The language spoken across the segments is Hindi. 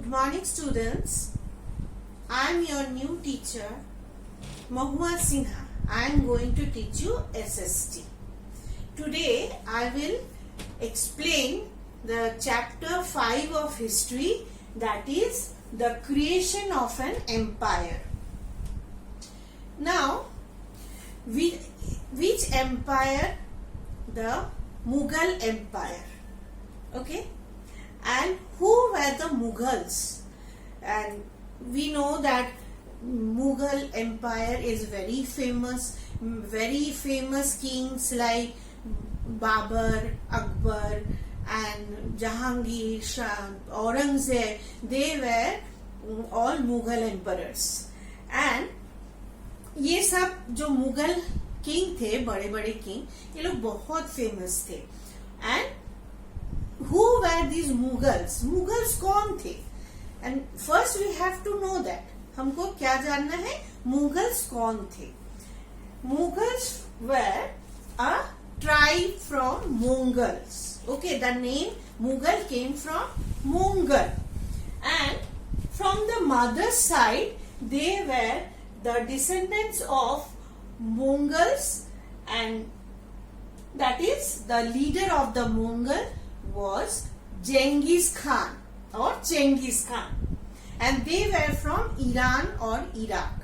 morning, students. I am your new teacher, Mahua Sinha. I am going to teach you SST. Today, I will explain the chapter 5 of history, that is the creation of an empire. Now, which empire? The Mughal Empire. Okay? And who were the Mughals? And we know that Mughal Empire is very famous kings like Babur, Akbar and Jahangir, Shah, Aurangzeb. They were all Mughal emperors. And ये सब जो मुगल किंग थे, बड़े बड़े किंग, ये लोग बहुत फेमस थे. And who were these Mughals? Mughals कौन थे? And first we have to know that. हमको क्या जानना है? Mughals कौन थे? Mughals were a tribe from Mongols. Okay, the name Mughal came from Mongol. And from the mother's side, they were the descendants of Mongols, and that is the leader of the Mongol was Genghis Khan or Genghis Khan, and they were from Iran or Iraq.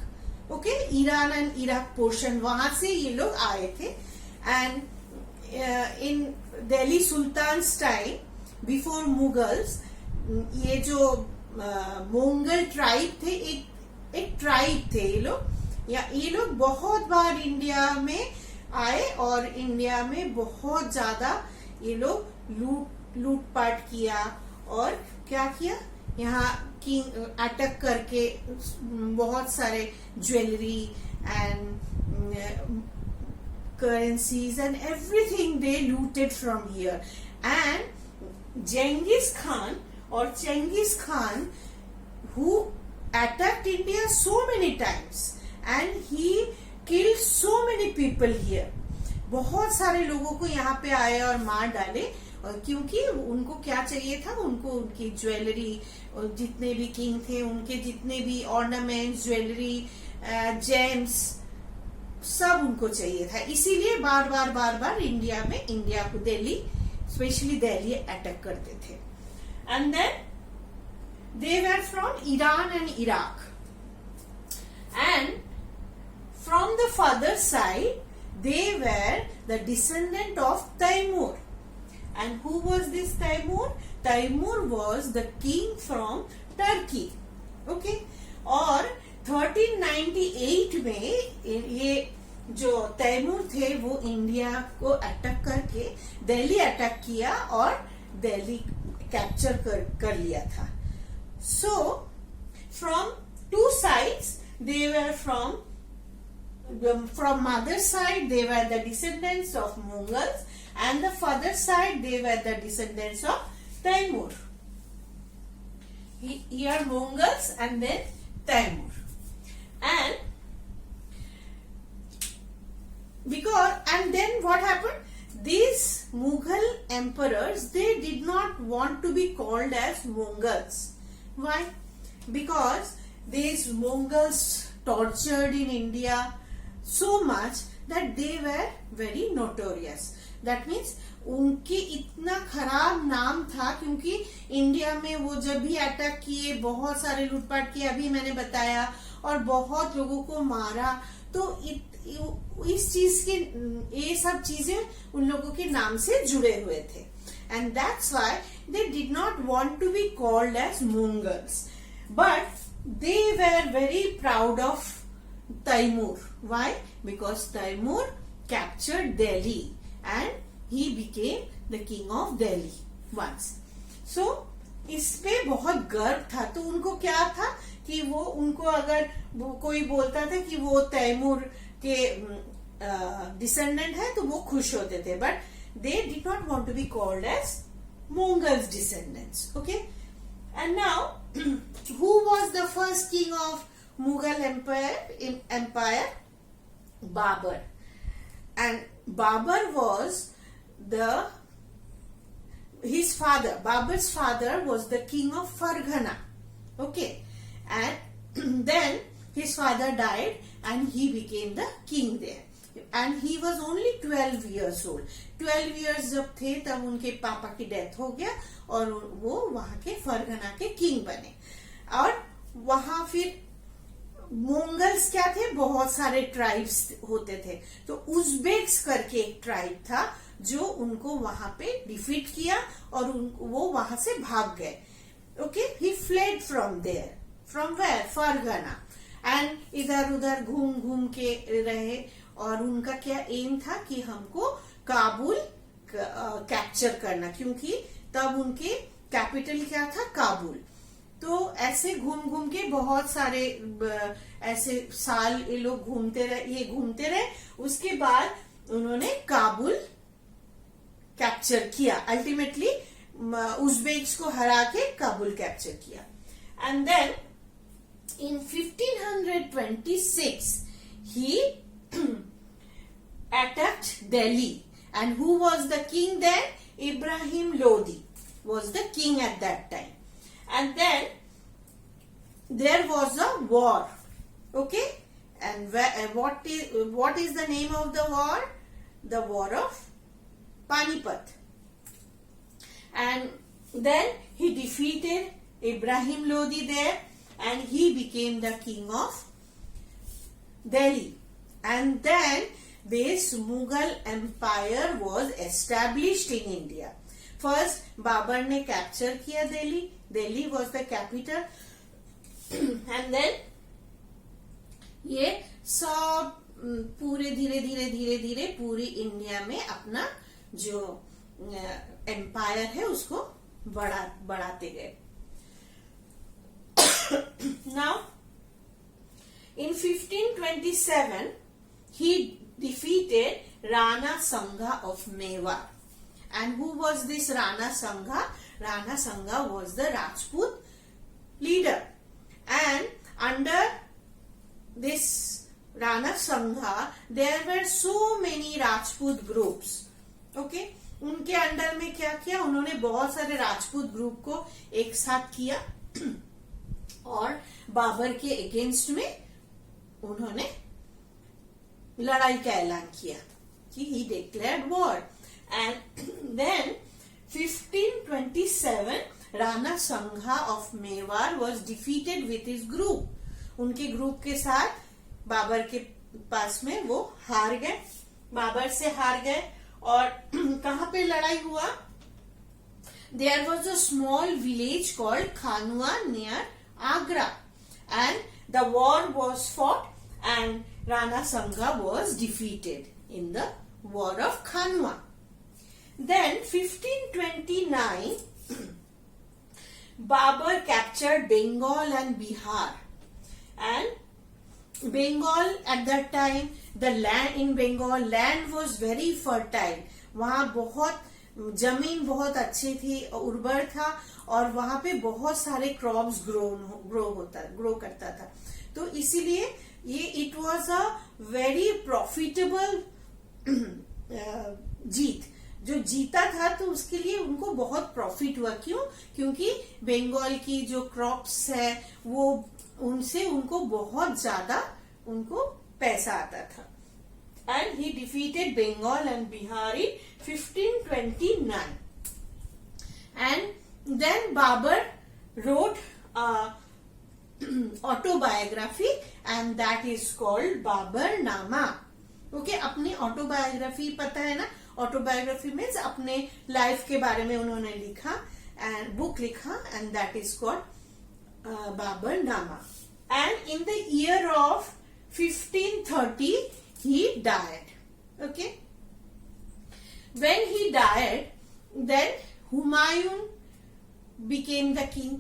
Okay, Iran and Iraq portion, वहां से ये लोग आए थे. And in Delhi Sultan's time, before Mughals, ये जो Mongol tribe थे, एक ट्राइब थे ये लोग बहुत बार इंडिया में आए और इंडिया में बहुत ज्यादा ये लोग लूटपाट किया और क्या किया, यहाँ किंग अटैक करके बहुत सारे jewellery and currencies and everything they looted from here. And Genghis Khan who attacked India so many times and he killed so many people here. बहुत सारे लोगों को यहाँ पे आए और मार डाले, और क्योंकि उनको क्या चाहिए था, उनको उनकी ज्वेलरी, जितने भी किंग थे उनके जितने भी ऑर्नामेंट्स, ज्वेलरी, जेम्स, सब उनको चाहिए था. इसीलिए बार बार इंडिया को दिल्ली, स्पेशली दिल्ली अटैक करते थे. And then they were from Iran and Iraq, and from the father side they were the descendant of Taimur. And who was this Taimur? Taimur was the king from Turkey. Okay, और 1398 में ये जो तैमूर थे वो इंडिया को अटैक करके दिल्ली अटैक किया और दिल्ली कैप्चर कर लिया था. So, from two sides, they were from mother's side, they were the descendants of Mongols, and the father's side, they were the descendants of Taimur. Here Mongols and then Taimur. And then what happened? These Mughal emperors, they did not want to be called as Mongols. Why? Because these Mongols tortured in India so much that they were very notorious. That means उनके इतना खराब नाम था, क्योंकि इंडिया में वो जब भी अटैक किए, बहुत सारे लूटपाट किए, अभी मैंने बताया, और बहुत लोगों को मारा, तो इस चीज के ये सब चीजें उन लोगों के नाम से जुड़े हुए थे. And that's why they did not want to be called as Mongols. But they were very proud of Taimur. Why? Because Taimur captured Delhi and he became the king of Delhi once. So, इस पे बहुत गर्व था. तो उनको क्या था कि वो उनको अगर कोई बोलता था कि वो तैमूर के डिसेंडेंट है तो वो खुश होते थे. But they did not want to be called as Mongols descendants. Okay, and now who was the first king of Mughal empire? Babur. And Babur was his father. Babur's father was the king of Farghana. father died and he became the king there. And he was only 12 years old. 12 years जब थे तब उनके पापा की डेथ हो गया और वो वहां के फरगना के किंग बने. और वहां फिर मोंगल्स क्या थे, बहुत सारे ट्राइब्स होते थे. तो उज़्बेक्स करके एक ट्राइब था जो उनको वहां पे डिफीट किया और वो वहां से भाग गए. Okay, he fled from there. From where? Fergana. And इधर उधर घूम घूम के रहे और उनका क्या एम था कि हमको काबुल कैप्चर करना, क्योंकि तब उनके कैपिटल क्या था, काबुल. तो ऐसे घूम घूम के बहुत सारे ऐसे साल ये लोग घूमते रहे. उसके बाद उन्होंने काबुल कैप्चर किया. अल्टीमेटली उज़्बेक्स को हरा के काबुल कैप्चर किया. And then in 1526 he attacked Delhi. And who was the king then? Ibrahim Lodi was the king at that time. And then there was a war. Okay, and what is the name of the war? The war of Panipat. And then he defeated Ibrahim Lodi there, and he became the king of Delhi. And then this Mughal empire was established in India. First Babur ने कैप्चर किया Delhi. Delhi was the capital. And then ये सब पूरे धीरे धीरे पूरी इंडिया में अपना जो एम्पायर है उसको बढ़ाते गए. Now in 1527 he defeated Rana Sangha of Mewar. And who was this Rana Sangha? Rana Sangha was the Rajput leader. And under this Rana Sangha there were so many Rajput groups. Okay, उनके अंडर में क्या किया, उन्होंने बहुत सारे राजपूत ग्रुप को एक साथ किया और बाबर के अगेंस्ट में उन्होंने लड़ाई का ऐलान किया कि he declared war. And then 1527 Rana Sangha of Mewar was defeated with his group. उनके ग्रुप के साथ बाबर के पास में वो हार गए, बाबर से हार गए. और कहां पे लड़ाई हुआ? There was a small village called Khanua near Agra, and the war was fought and Rana Sangha was defeated in the war of Khanua. Then 1529 Babur captured Bengal and Bihar. And Bengal at that time, the land in Bengal, land was very fertile. वहाँ बहुत जमीन बहुत अच्छी थी, उर्वर था और वहाँ पे बहुत सारे क्रॉप्स ग्रो करता था. तो इसीलिए ये it was a very profitable जीत. जो जीता था तो उसके लिए उनको बहुत प्रॉफिट हुआ. क्यों? क्योंकि बंगाल की जो क्रॉप्स है वो उनसे उनको बहुत ज्यादा उनको पैसा आता था. And he defeated Bengal and Bihar in 1529. And then Babur wrote autobiography and that is called Baburnama. Okay, अपनी ऑटोबायोग्राफी पता है ना? ऑटोबायोग्राफी मीन्स अपने लाइफ के बारे में उन्होंने लिखा एंड बुक लिखा, and that is called Baburnama. And in the year of 1530 he died. Okay, when he died, then Humayun became the king.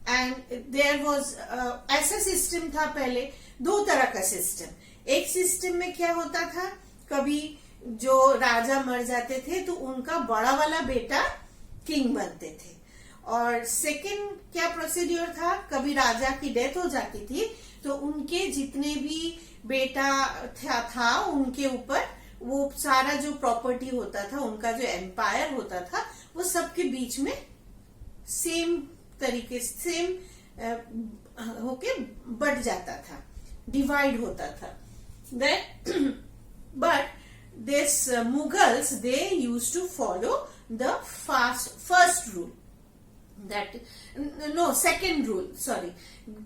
And there was ऐसा सिस्टम था पहले, दो तरह का सिस्टम. एक सिस्टम में क्या होता था, कभी जो राजा मर जाते थे तो उनका बड़ा वाला बेटा किंग बनते थे. और सेकंड क्या प्रोसीड्योर था, कभी राजा की डेथ हो जाती थी तो उनके जितने भी बेटा था उनके ऊपर वो सारा जो प्रॉपर्टी होता था, उनका जो एम्पायर होता था, वो सबके बीच में सेम तरीके सेम होके बढ़ जाता था. डिवाइड होता था. Then but this Mughals, they used to follow the first rule, that no, second rule, sorry.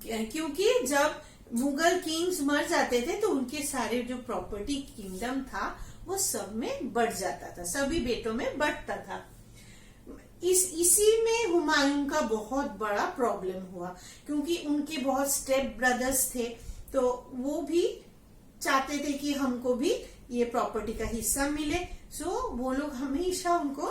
क्योंकि जब मुगल किंग्स मर जाते थे तो उनके सारे जो प्रॉपर्टी किंगडम था वो सब में बढ़ जाता था, सभी बेटों में बढ़ता था. इसी में हुमायूं का बहुत बड़ा प्रॉब्लम हुआ, क्योंकि उनके बहुत स्टेप ब्रदर्स थे, तो वो भी चाहते थे कि हमको भी ये प्रॉपर्टी का हिस्सा मिले. सो वो लोग हमेशा उनको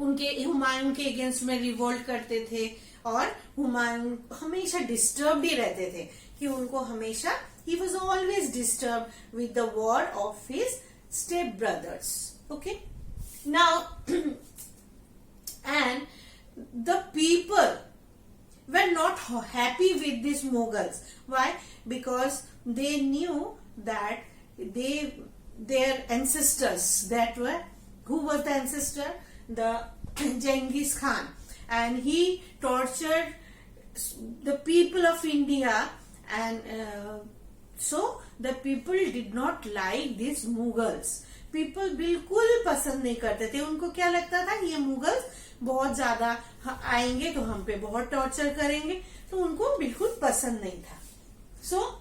उनके हुमायूं के अगेंस्ट में रिवोल्ट करते थे, और हुमायूं हमेशा डिस्टर्ब ही रहते थे कि उनको हमेशा he was always disturbed with the war of his step brothers. Okay, now and the people were not happy with these Mughals. Why? Because they knew that their ancestors, that were, who was the ancestor? The Genghis Khan, and he tortured the people of India, and so the people did not like these Mughals. People बिल्कुल पसंद नहीं करते थे. उनको क्या लगता था, ये मुगल्स बहुत ज्यादा आएंगे तो हम पे बहुत टॉर्चर करेंगे, तो उनको बिल्कुल पसंद नहीं था. So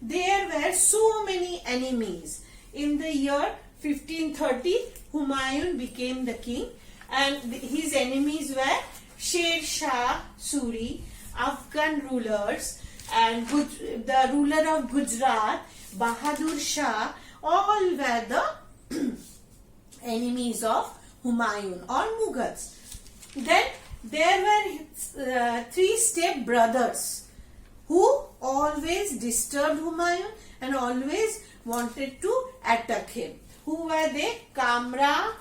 there were so many enemies. In the year 1530, Humayun became the king, and his enemies were Sher Shah Suri, Afghan rulers, and the ruler of Gujarat, Bahadur Shah. All were the enemies of Humayun or Mughals. Then there were three step brothers who always disturbed Humayun and always wanted to attack him. Who were they? Kamra,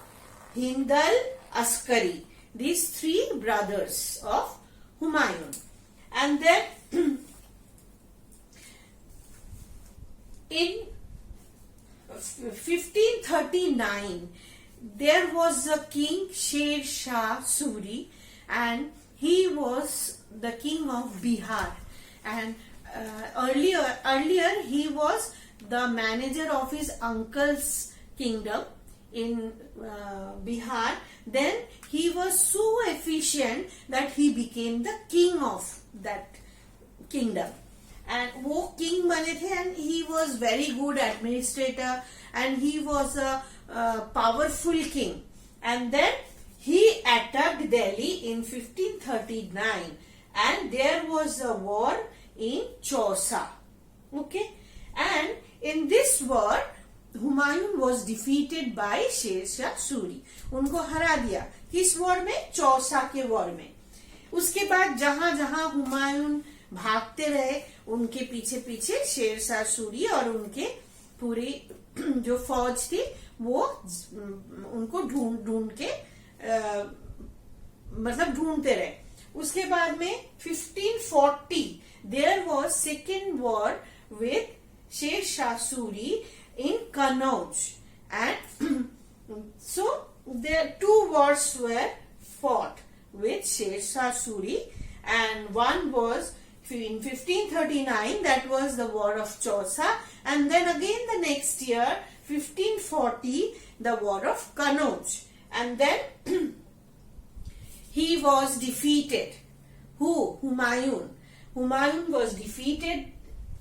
Hindal, Askari. These three brothers of Humayun. And then in 1539, there was a king, Sher Shah Suri, and he was the king of Bihar. And earlier he was the manager of his uncle's kingdom in Bihar. Then he was so efficient that he became the king of that kingdom. And वो king बने थे, and he was very good administrator, and he was a powerful king. And then he attacked Delhi in 1539, and there was a war in Chausa. Okay, and in this war Humayun was defeated by Sher Shah Suri. उनको हरा दिया. किस वॉर में? चौसा के वॉर में. उसके बाद जहां जहां हुमायूं भागते रहे, उनके पीछे पीछे शेर शाह सूरी और उनके पूरी जो फौज थी वो उनको ढूंढ के मतलब ढूंढते रहे. उसके बाद में 1540 there was second war with Sher Shah Suri in Kannauj, and so there two wars were fought with Sher Shah Suri, and one was in 1539, that was the war of Chausa, and then again the next year 1540 the war of Kannauj, and then he was defeated. Who? Humayun. Humayun was defeated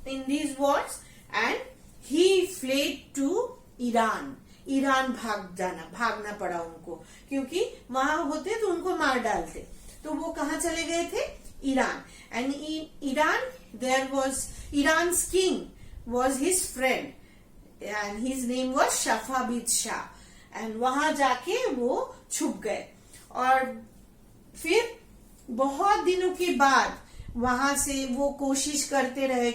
in these wars, and he fled to Iran. Iran भागना पड़ा उनको, क्योंकि वहां होते तो उनको मार डालते. तो वो कहाँ चले गए थे? Iran. And in Iran there was Iran's king was his friend, and his name was Safavid Shah, and वहां जाके वो छुप गए. और फिर बहुत दिनों के बाद वहां से वो कोशिश करते रहे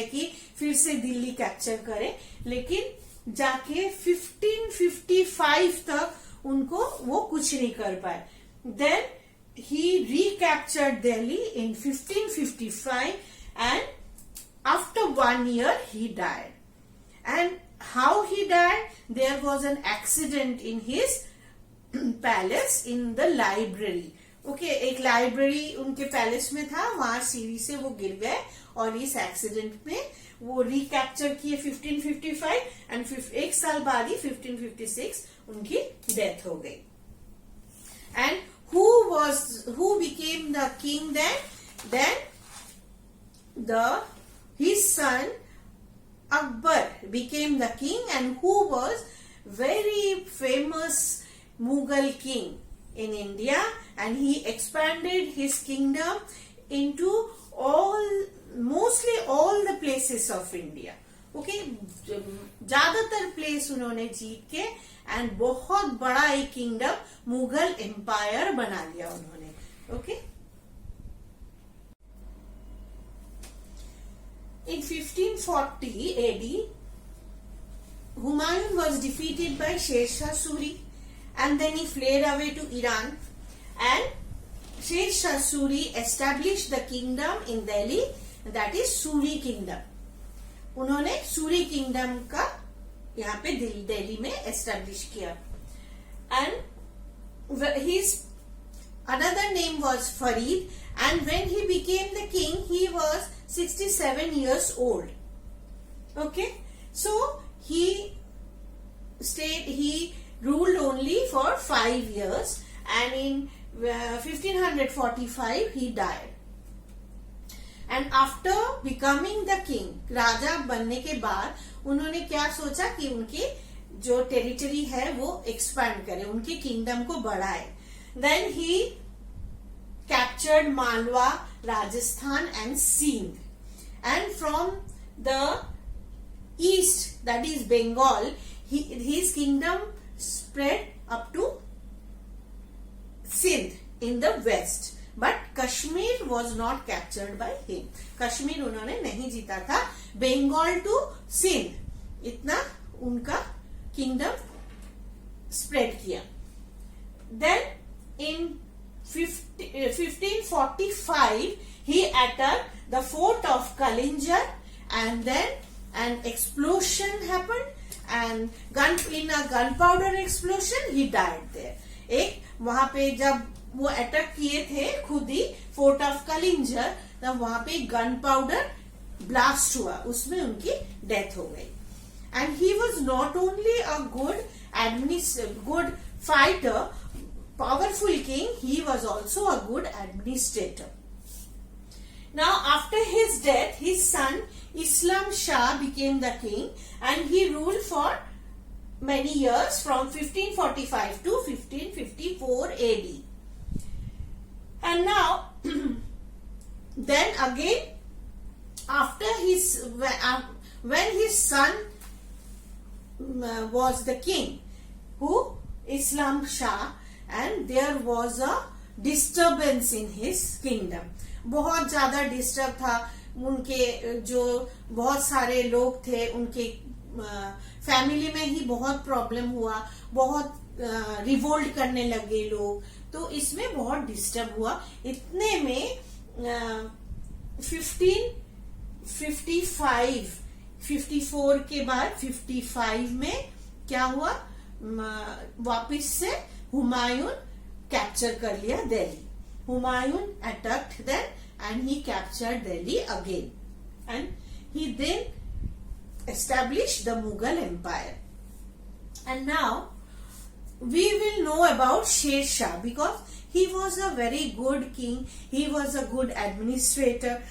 कि फिर से दिल्ली कैप्चर करे, लेकिन जाके 1555 तक उनको वो कुछ नहीं कर पाए. Then he recaptured Delhi in 1555, and after 1 year he died. And how he died? There was an accident in his palace, in the library okay एक लाइब्रेरी उनके पैलेस में था, वहां सीढ़ी से वो गिर गए और इस एक्सीडेंट में वो रिकैप्चर किए 1555 एंड एक साल बाद ही 1556 उनकी डेथ हो गई. And who became the king then his son Akbar became the king, and who was very famous Mughal king in India, and he expanded his kingdom into mostly all the places of India. Okay ज्यादातर प्लेस उन्होंने जीत के एंड बहुत बड़ा एक किंगडम मुगल एम्पायर बना लिया उन्होंने. Okay in 1540 AD Humayun was defeated by Sher Shah Suri, and then he fled away to Iran, and Sher Shah Suri established the kingdom in Delhi, that is Suri kingdom. उन्होंने सूरी किंगडम का यहाँ पे दिल्ली में एस्टेब्लिश किया. And his another name was Farid, and when he became the king he was 67 years old. Okay, so he ruled only for 5 years, and in 1545 he died. And after becoming the king, राजा बनने के बाद उन्होंने क्या सोचा कि उनकी जो टेरिटरी है वो एक्सपैंड करे, उनके किंगडम को बढ़ाए. Then he captured Malwa, Rajasthan and Sindh, and from the east that is Bengal his kingdom spread up to Sindh in the west. But Kashmir was not captured by him. Kashmir उन्होंने नहीं जीता था. बंगाल टू सिंध इतना उनका किंगडम स्प्रेड किया. Then in 1545 he attacked the fort of Kalinjar, and then an explosion happened, and in a gunpowder explosion he died there. एक वहां पे जब वो अटैक किए थे खुद ही फोर्ट ऑफ कलिंजर, तब वहां पे गन पाउडर ब्लास्ट हुआ, उसमें उनकी डेथ हो गई. And he was not only a good fighter, powerful king, he was also a good administrator. Now after his death his son Islam Shah became the king, and he ruled for many years from 1545 to 1554 AD. And now then again after when his son was the king, who Islam Shah, and there was a disturbance in his kingdom. बहुत ज्यादा डिस्टर्ब था. उनके जो बहुत सारे लोग थे उनके फैमिली में ही बहुत प्रॉब्लम हुआ, बहुत रिवोल्ट करने लगे लोग, तो इसमें बहुत डिस्टर्ब हुआ. इतने में 54 के बाद 55 में क्या हुआ, वापिस से हुमायूं कैप्चर कर लिया Delhi. Humayun attacked then and he captured Delhi again, and he then established the Mughal Empire. And now we will know about Sher Shah, because he was a very good king, he was a good administrator.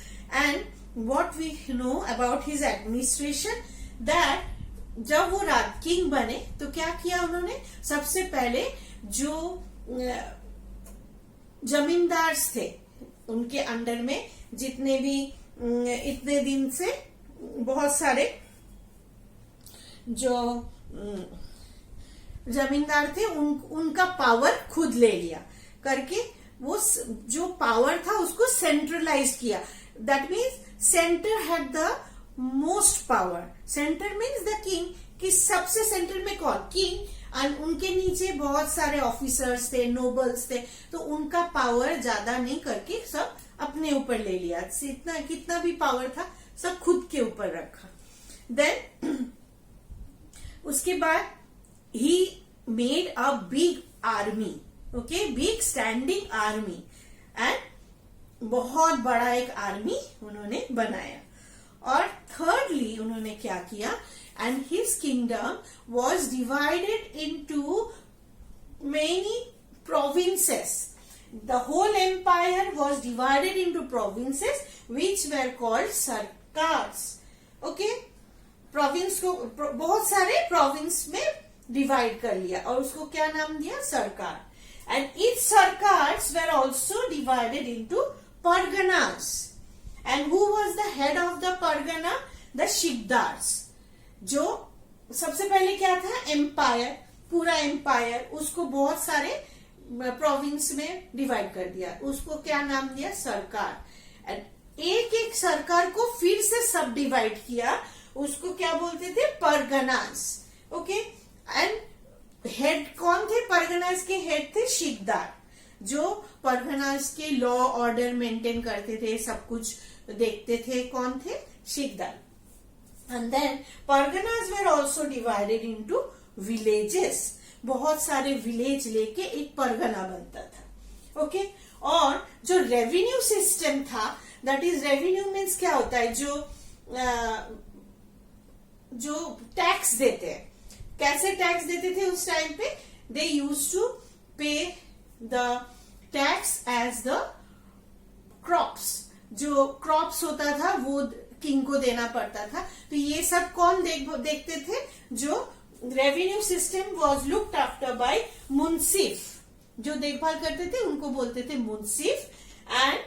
And what we know about his administration, that जब वो किंग बने तो क्या किया उन्होंने, सबसे पहले जो जमींदार थे उनके अंडर में जितने भी इतने दिन से बहुत सारे जो जमींदार थे उनका पावर खुद ले लिया करके, वो जो पावर था उसको सेंट्रलाइज किया. That means centre had the most power. Centre means the king, कि सबसे सेंटर में कौन, किंग, और उनके नीचे बहुत सारे ऑफिसर्स थे, नोबल्स थे, तो उनका पावर ज्यादा नहीं करके सब अपने ऊपर ले लिया. इतना कितना भी पावर था सब खुद के ऊपर रखा. देन उसके बाद he made a big army, okay, big standing army. And बहुत बड़ा एक आर्मी उन्होंने बनाया. और थर्डली उन्होंने क्या किया, and his kingdom was divided into many provinces. The whole empire was divided into provinces which were called sarkars. Okay? Province को बहुत सारे प्रोविंस में डिवाइड कर लिया और उसको क्या नाम दिया, सरकार. And each sarkars were also divided into parganas. And who was the head of the pargana, the shiqdars. जो सबसे पहले क्या था, एम्पायर, पूरा एम्पायर, उसको बहुत सारे प्रोविंस में डिवाइड कर दिया, उसको क्या नाम दिया, सरकार. एंड एक एक सरकार को फिर से सब डिवाइड किया, उसको क्या बोलते थे, परगनास. ओके. एंड हेड कौन थे, परगनास के हेड थे शिकदार, जो परगनास के लॉ ऑर्डर मेंटेन करते थे, सब कुछ देखते थे. कौन थे, शिकदार. And then parganas were also divided into villages. बहुत सारे विलेज लेके एक परगना बनता था. ओके. और जो रेवेन्यू सिस्टम था, दैट इज रेवेन्यू मीन्स क्या होता है, जो टैक्स देते हैं. कैसे टैक्स देते थे उस टाइम पे, they use to pay the tax as the crops. जो क्रॉप्स होता था वो किंग को देना पड़ता था. तो ये सब कौन देखते थे, जो revenue system was looked after by munsif. जो देखभाल करते थे उनको बोलते थे मुंसिफ. एंड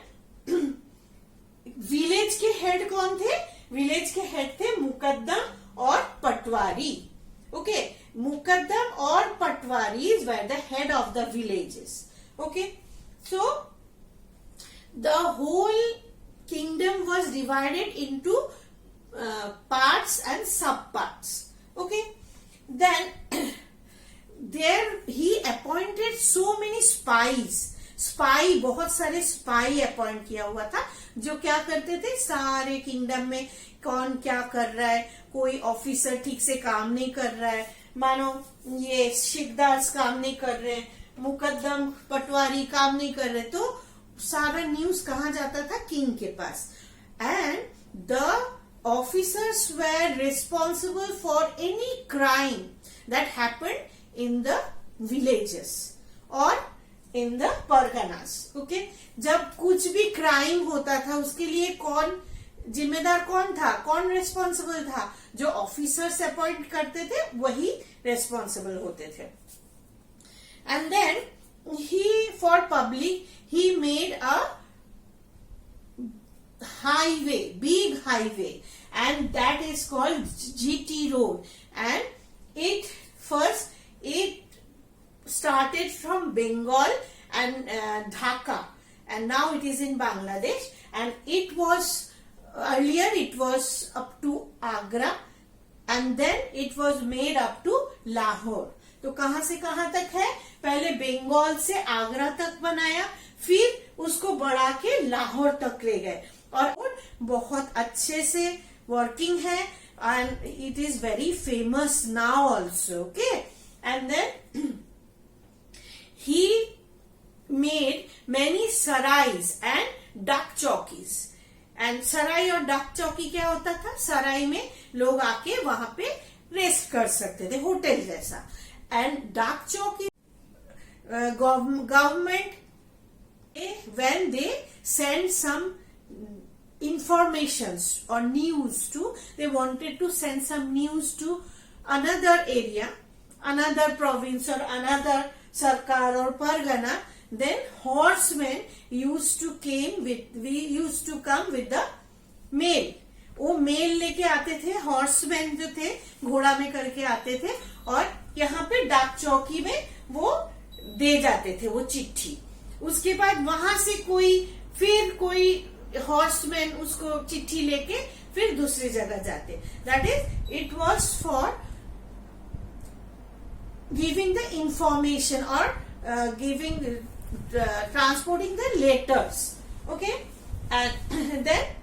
विलेज के हेड कौन थे, विलेज के हेड थे मुकद्दम और पटवारी. ओके. मुकद्दम और पटवारी were the head of the villages. Okay. So the whole kingdom was divided into parts and sub-parts. Okay. Then there he appointed so many spies. Spy, बहुत सारे स्पाई अपॉइंट किया हुआ था, जो क्या करते थे, सारे किंगडम में कौन क्या कर रहा है, कोई ऑफिसर ठीक से काम नहीं कर रहा है, मानो ये शिकदार्स काम नहीं कर रहे, मुकद्दम पटवारी काम नहीं कर रहे, तो सारा न्यूज कहाँ जाता था, किंग के पास. And the officers were responsible for any crime that happened in the villages और इन द परगनास. ओके. जब कुछ भी क्राइम होता था उसके लिए कौन जिम्मेदार, कौन था, कौन रिस्पॉन्सिबल था, जो ऑफिसर्स अपॉइंट करते थे वही रिस्पॉन्सिबल होते थे. And then he for public he made a highway, big highway, and that is called GT road. And it started from Bengal and Dhaka, and now it is in Bangladesh. And it was earlier it was up to Agra, and then it was made up to Lahore. तो कहां से कहां तक है, पहले बंगाल से आगरा तक बनाया, फिर उसको बढ़ा के लाहौर तक ले गए, और बहुत अच्छे से वर्किंग है. And it is very famous now also. Okay. And then he made many sarais and dak chaukis. And सराय और डक चौकी क्या होता था, सराय में लोग आके वहां पे रेस्ट कर सकते थे, होटल जैसा. And Dak Chowki government, when they send some informations or news to, they wanted to send some news to another area, another province or another sarkar or pargana, then horsemen used to come with the mail. वो मेल लेके आते थे, हॉर्समैन जो थे घोड़ा में करके आते थे, और यहाँ पे डाक चौकी में वो दे जाते थे वो चिट्ठी. उसके बाद वहां से कोई हॉर्समैन उसको चिट्ठी लेके फिर दूसरी जगह जाते. That is it was for giving the information और transporting the letters. Okay. And then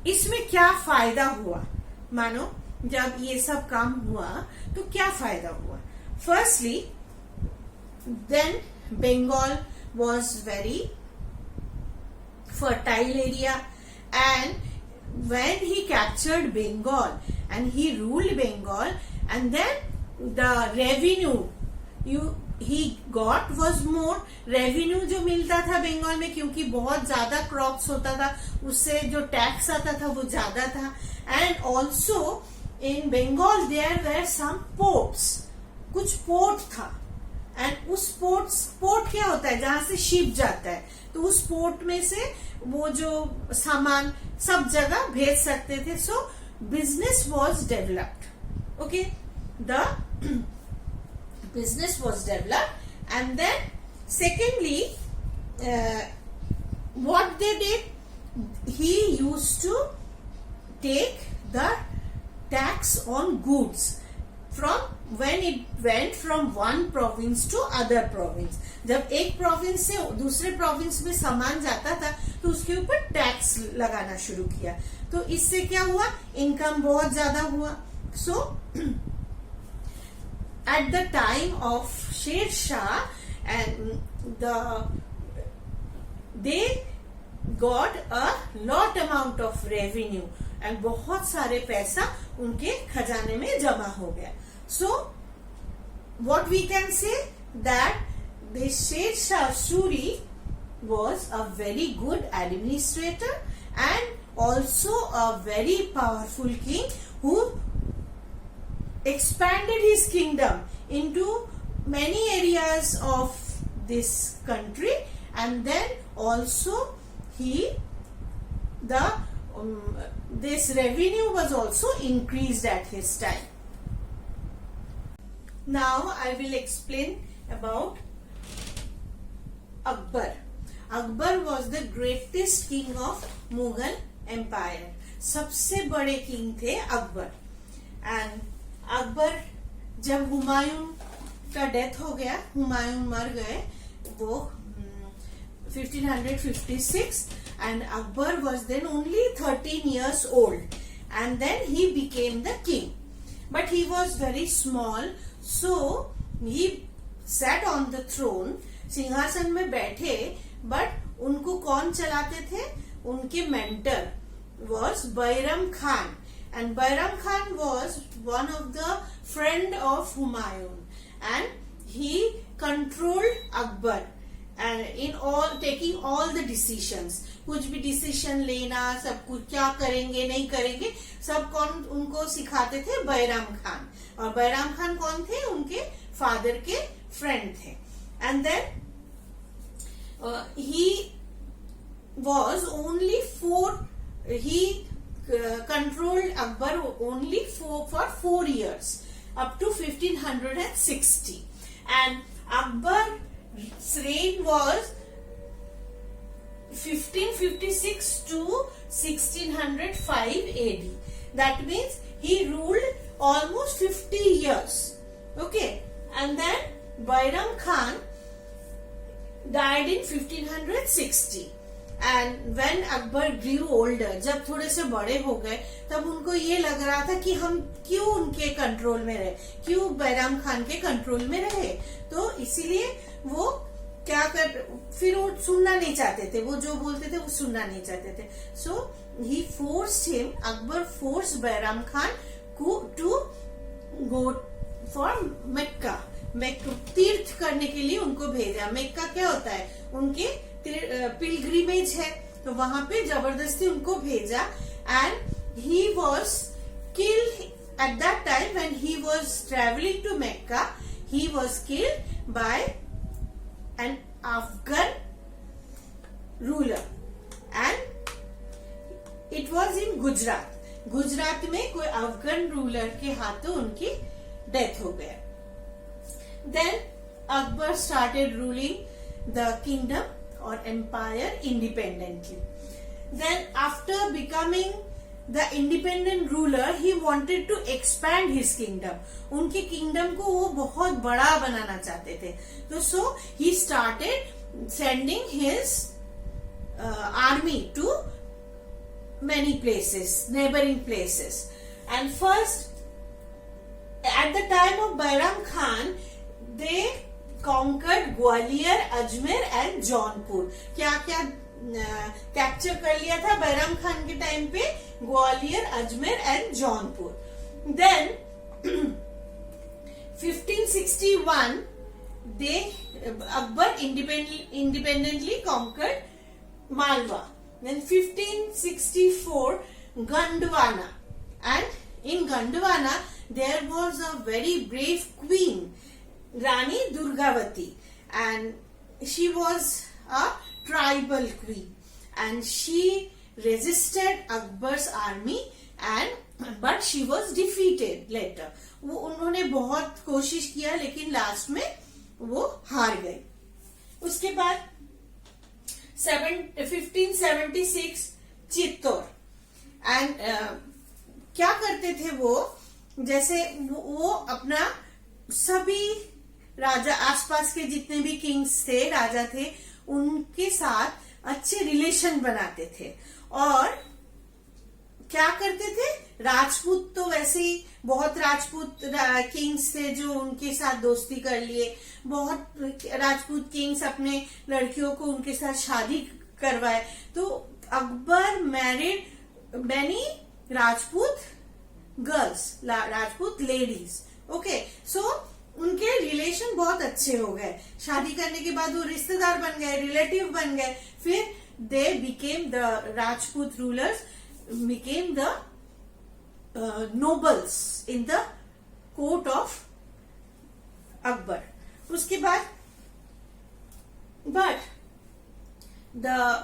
इसमें क्या फायदा हुआ, मानो जब ये सब काम हुआ तो क्या फायदा हुआ. Firstly then Bengal was very fertile area, and when he captured Bengal and he ruled Bengal, and then the revenue he got was more. revenue जो मिलता था बंगाल में, क्योंकि बहुत ज्यादा क्रॉप्स होता था, उससे जो टैक्स आता था वो ज्यादा था. And also in Bengal there were some ports, कुछ पोर्ट था, एंड उस पोर्ट क्या होता है, जहां से शिप जाता है, तो उस पोर्ट में से वो जो सामान सब जगह भेज सकते थे. सो business was developed. Okay, the business was developed. And then secondly, what they did, he used to take the tax on goods from when it went from one province to other province. जब एक प्रोविंस से दूसरे प्रोविंस में सामान जाता था तो उसके ऊपर टैक्स लगाना शुरू किया. तो इससे क्या हुआ, इनकम बहुत ज्यादा हुआ. सो at the time of Sher Shah, and they got a lot amount of revenue, and बहुत सारे पैसा उनके खजाने में जमा हो गया. So what we can say, that the Sher Shah Suri was a very good administrator and also a very powerful king who expanded his kingdom into many areas of this country, and then also this revenue was also increased at his time. Now I will explain about Akbar. Akbar was the greatest king of Mughal Empire. सबसे बड़े किंग थे अकबर. एंड अकबर, जब हुमायूं का डेथ हो गया, हुमायूं मर गए, वो 1556, and Akbar was then only 13 years old, and then he became the king. But he was very small, so he sat on the throne, सिंहासन में बैठे, but उनको कौन चलाते थे, उनके mentor was Bairam Khan. And Bairam Khan was one of the friend of Humayun, and he controlled Akbar, and in all taking all the decisions. कुछ भी डिसीजन लेना, सब कुछ क्या करेंगे नहीं करेंगे, सब कौन उनको सिखाते थे, बैराम खान. और बैराम खान कौन थे, उनके फादर के फ्रेंड थे. And then he was only he controlled Akbar only for 4 years, up to 1560, and Akbar's reign was 1556 to 1605 AD. That means he ruled almost 50 years. Okay, and then Bairam Khan died in 1560. And when Akbar grew older, जब थोड़े से बड़े हो गए, तब उनको ये लग रहा था कि हम क्यों उनके कंट्रोल में रहे, क्यों बैराम खान के कंट्रोल में रहे. तो इसीलिए वो क्या फिर वो सुनना नहीं चाहते थे, वो जो बोलते थे वो सुनना नहीं चाहते थे. So he forced him, Akbar force Bairam Khan to go for Mecca. तीर्थ करने के लिए उनको भेजा. मक्का क्या होता है, उनके पिलग्रिमेज है, तो वहां पे जबरदस्ती उनको भेजा. And he was killed at that time when he was travelling to Mecca. He was killed by an Afghan ruler, and it was in Gujarat. Gujarat में कोई अफगान रूलर के हाथों उनकी डेथ हो गया. Then Akbar started ruling the kingdom or empire independently. Then after becoming the independent ruler, he wanted to expand his kingdom. उनके kingdom को वो बहुत बड़ा बनाना चाहते थे. तो so he started sending his army to many places, neighboring places. And first, at the time of Bairam Khan, they conquered Gwalior, Ajmer and Jaunpur. क्या क्या कैप्चर कर लिया था बैराम खान के टाइम पे? Gwalior, Ajmer and Jaunpur. Then 1561 Akbar independently conquered Malwa. Then 1564 Gondwana, and in Gondwana there was a very brave queen, Rani Durgavati, and she was a tribal queen, and she resisted Akbar's army, but she was defeated later. वो उन्होंने बहुत कोशिश किया लेकिन लास्ट में वो हार गई. उसके बाद 1576 चित्तौड़. एंड क्या करते थे वो, जैसे वो अपना सभी राजा, आसपास के जितने भी किंग्स थे, राजा थे, उनके साथ अच्छे रिलेशन बनाते थे. और क्या करते थे, राजपूत तो वैसे ही बहुत राजपूत किंग्स थे जो उनके साथ दोस्ती कर लिए. बहुत राजपूत किंग्स अपने लड़कियों को उनके साथ शादी करवाए. तो Akbar married many Rajput girls, Rajput ladies. Okay, so उनके रिलेशन बहुत अच्छे हो गए. शादी करने के बाद वो रिश्तेदार बन गए, रिलेटिव बन गए. फिर they became the Rajput rulers became the nobles in the court of Akbar. उसके बाद but the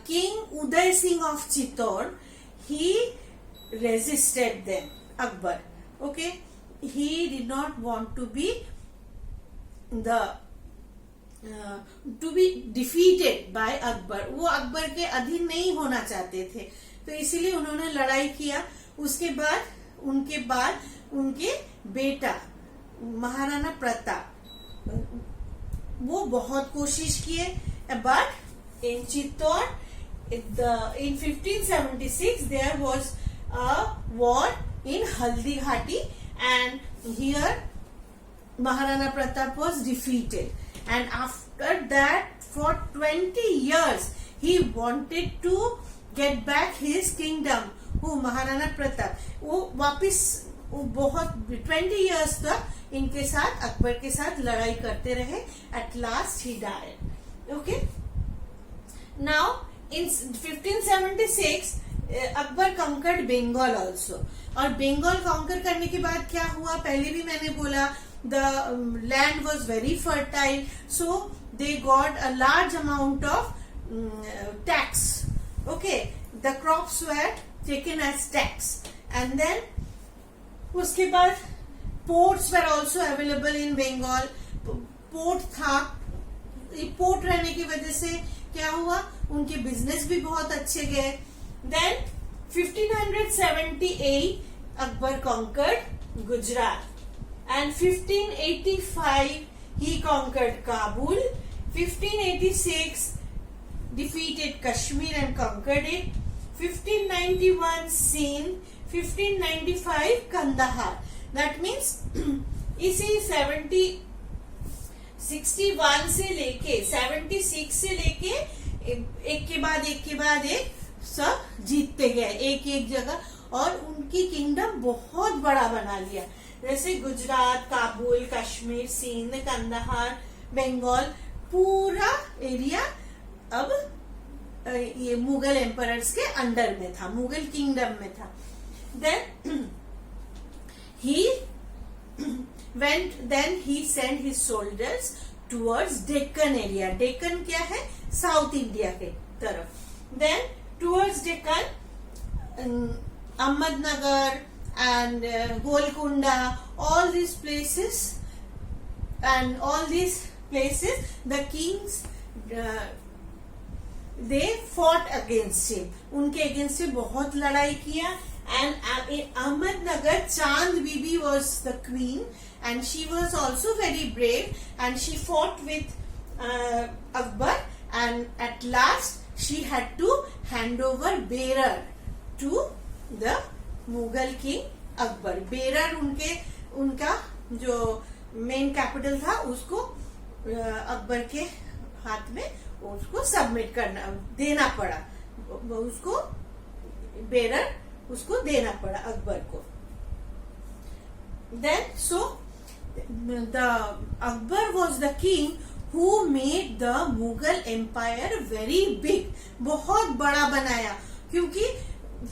king Uday Singh of Chittor, he resisted them, Akbar. Okay, he did not want to be to be defeated by Akbar. वो अकबर के अधीन नहीं होना चाहते थे, तो इसीलिए उन्होंने लड़ाई किया. उसके बाद उनके बेटा महाराणा प्रताप, वो बहुत कोशिश किए. But in Chittor in 1576 there was a war in Haldi Ghati, and here Maharana Pratap was defeated. And after that, for 20 years, he wanted to get back his kingdom. वो महाराणा प्रताप वो वापिस वो बहुत 20 years तक इनके साथ, अकबर के साथ लड़ाई करते रहे. At last he died. Okay. Now in 1576 Akbar conquered Bengal also. और बंगाल conquer करने के बाद क्या हुआ, पहले भी मैंने बोला, the land was very fertile, so they got a large amount of tax. Okay, the crops were taken as tax. And then उसके बाद ports were also available in Bengal. Port था, पोर्ट रहने की वजह से क्या हुआ, उनके बिजनेस भी बहुत अच्छे गए. Then 1578 Akbar conquered Gujarat. And 1585 he conquered Kabul. 1586 defeated Kashmir and conquered it. 1591 Sindh. 1595 Kandahar. That means इसी 61 से लेके 76 से लेके एक के बाद एक सब जीतते गए एक एक जगह, और उनकी किंगडम बहुत बड़ा बना लिया. जैसे गुजरात, काबुल, कश्मीर, सिंध, कंदहार, बंगाल, पूरा एरिया अब ये मुगल एम्परर्स के अंडर में था, मुगल किंगडम में था. Then he sent his soldiers towards Deccan area. Deccan क्या है, साउथ इंडिया के तरफ. Then towards Deccan, Ahmednagar and Golconda, all these places, the kings they fought against him. उनके against से बहुत लड़ाई किया. And in Ahmednagar, Chand Bibi was the queen, and she was also very brave, and she fought with Akbar, and at last she had to hand over Berar to the Mughal king Akbar. Berar उनका जो मेन कैपिटल था उसको अकबर के हाथ में उसको सबमिट करना देना पड़ा, उसको बेरर उसको देना पड़ा अकबर को. Then so the Akbar was the king who made the Mughal Empire very big. बहुत बड़ा बनाया, क्योंकि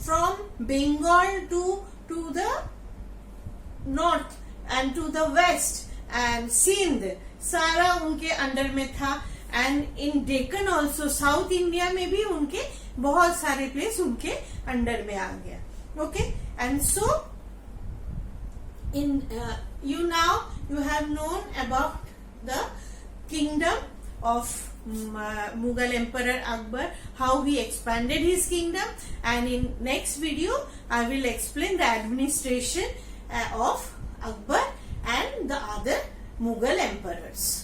from Bengal to the north and to the west and Sindh सारा उनके अंडर में था. And in Deccan also, south India में भी उनके बहुत सारे प्लेस उनके अंडर में आ गया. Okay, and so in you have known about the kingdom of Mughal Emperor Akbar, how he expanded his kingdom, and in next video I will explain the administration of Akbar and the other Mughal emperors.